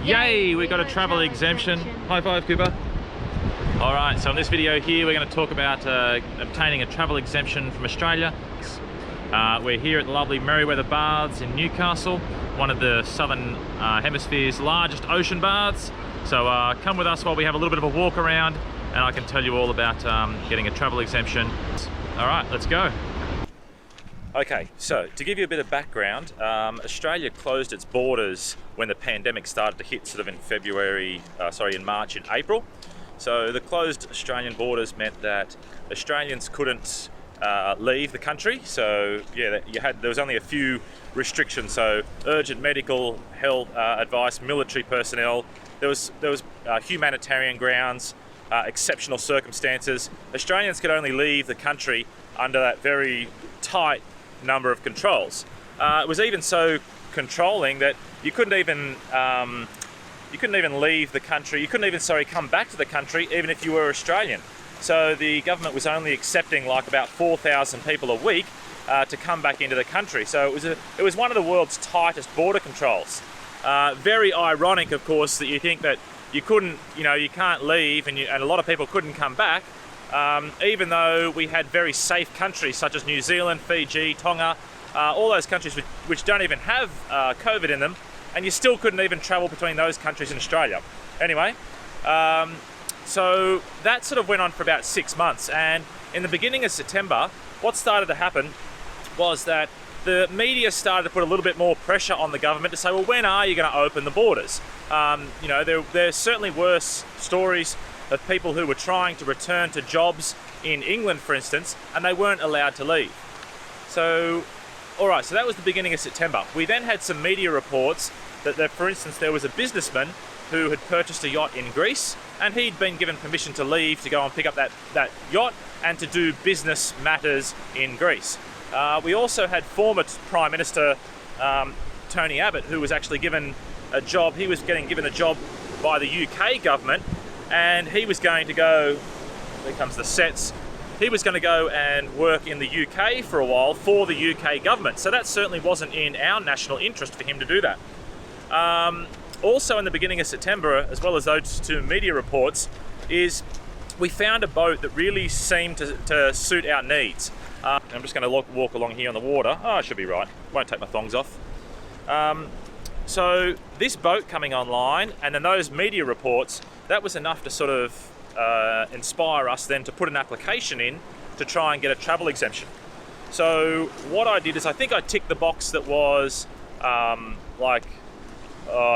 Yay, we got a travel exemption. High five, Cooper. All right, so in this video here, we're going to talk about obtaining a travel exemption from Australia. We're here at the lovely Merewether Baths in Newcastle, one of the Southern Hemisphere's largest ocean baths. So come with us while we have a little bit of a walk around, and I can tell you all about getting a travel exemption. All right, let's go. Okay, so to give you a bit of background, Australia closed its borders when the pandemic started to hit, sort of in in March and April. So the closed Australian borders meant that Australians couldn't leave the country. So yeah, there was only a few restrictions. So urgent medical health advice, military personnel. There was humanitarian grounds, exceptional circumstances. Australians could only leave the country under that very tight number of controls. It was even so controlling that you couldn't even leave the country. You couldn't even come back to the country even if you were Australian. So the government was only accepting like about 4,000 people a week to come back into the country. So it was one of the world's tightest border controls. Very ironic, of course, that you think that you can't leave, and a lot of people couldn't come back. Even though we had very safe countries such as New Zealand, Fiji, Tonga, all those countries which don't even have COVID in them, and you still couldn't even travel between those countries in Australia. Anyway, so that sort of went on for about 6 months, and in the beginning of September, what started to happen was that the media started to put a little bit more pressure on the government to say, well, when are you going to open the borders? There certainly were stories of people who were trying to return to jobs in England, for instance, and they weren't allowed to leave. So, all right, so that was the beginning of September. We then had some media reports that for instance, there was a businessman who had purchased a yacht in Greece, and he'd been given permission to leave to go and pick up that yacht and to do business matters in Greece. We also had former Prime Minister Tony Abbott, who was actually given a job. He was getting given a job by the UK government, and he was going to go, there comes the sets, he was going to go and work in the UK for a while for the UK government. So that certainly wasn't in our national interest for him to do that. Also in the beginning of September, as well as those two media reports, is we found a boat that really seemed to suit our needs. I'm just going to walk along here on the water. Oh, I should be right. Won't take my thongs off. So this boat coming online, and then those media reports, that was enough to sort of inspire us then to put an application in to try and get a travel exemption. So what I did is I think I ticked the box that was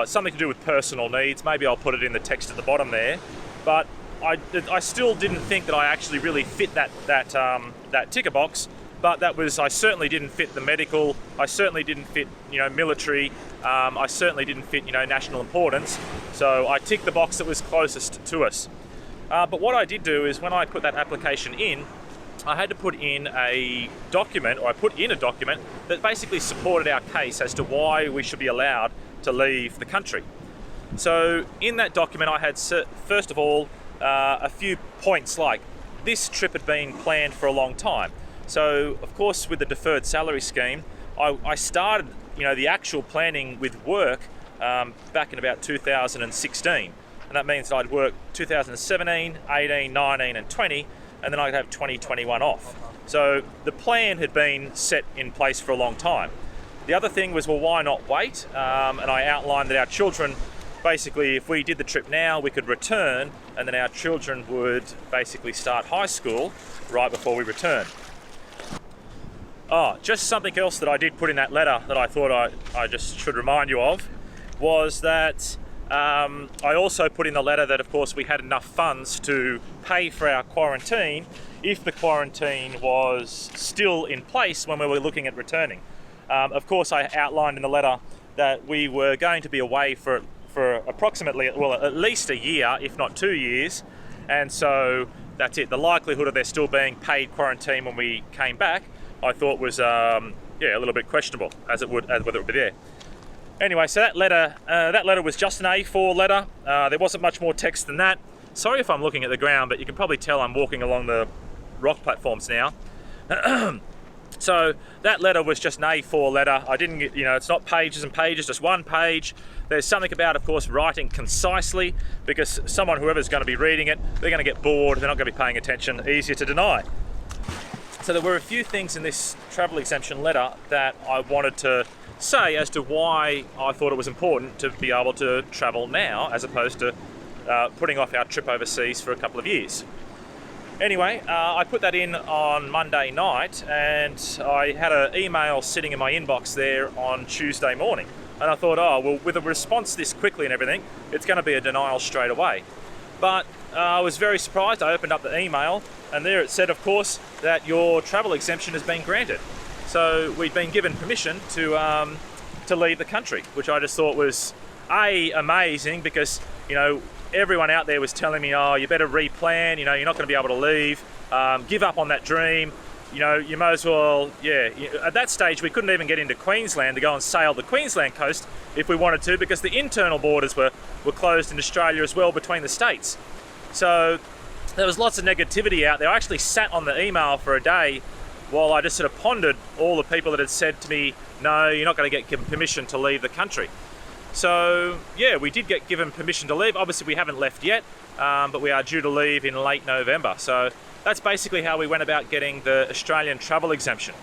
something to do with personal needs. Maybe I'll put it in the text at the bottom there. But I still didn't think that I actually really fit that ticker box. But I certainly didn't fit the medical. I certainly didn't fit, military. I certainly didn't fit, national importance. So I ticked the box that was closest to us. But what I did do is when I put that application in, I had to put in a document, or I put in a document that basically supported our case as to why we should be allowed to leave the country. So in that document, I had, first of all, a few points like this trip had been planned for a long time. So of course, with the deferred salary scheme, I started, the actual planning with work back in about 2016. And that means that I'd work 2017, 18, 19 and 20, and then I'd have 2021 off. So the plan had been set in place for a long time. The other thing was, well, why not wait? And I outlined that our children, basically, if we did the trip now, we could return, and then our children would basically start high school right before we return. Oh, just something else that I did put in that letter that I thought I just should remind you of was that I also put in the letter that, of course, we had enough funds to pay for our quarantine if the quarantine was still in place when we were looking at returning. Of course, I outlined in the letter that we were going to be away for approximately, well, at least a year, if not 2 years, and so that's it. The likelihood of there still being paid quarantine when we came back, I thought was a little bit questionable, as whether it would be there. Anyway, so that letter was just an A4 letter. There wasn't much more text than that. Sorry if I'm looking at the ground, but you can probably tell I'm walking along the rock platforms now. So that letter was just an A4 letter. I didn't get, it's not pages and pages, just one page. There's something about, of course, writing concisely, because whoever's going to be reading it, they're going to get bored, they're not going to be paying attention, easier to deny. So there were a few things in this travel exemption letter that I wanted to say as to why I thought it was important to be able to travel now, as opposed to putting off our trip overseas for a couple of years. Anyway, I put that in on Monday night, and I had an email sitting in my inbox there on Tuesday morning. And I thought, oh, well, with a response this quickly and everything, it's going to be a denial straight away. But I was very surprised. I opened up the email, and there it said, of course, that your travel exemption has been granted. So we'd been given permission to leave the country, which I just thought was amazing, because everyone out there was telling me, oh, you better replan, you're not going to be able to leave, give up on that dream, you might as well, At that stage, we couldn't even get into Queensland to go and sail the Queensland coast if we wanted to, because the internal borders were closed in Australia as well between the states. So there was lots of negativity out there. I actually sat on the email for a day while I just sort of pondered all the people that had said to me, no, you're not going to get given permission to leave the country. So yeah, we did get given permission to leave. Obviously we haven't left yet, but we are due to leave in late November. So that's basically how we went about getting the Australian travel exemption.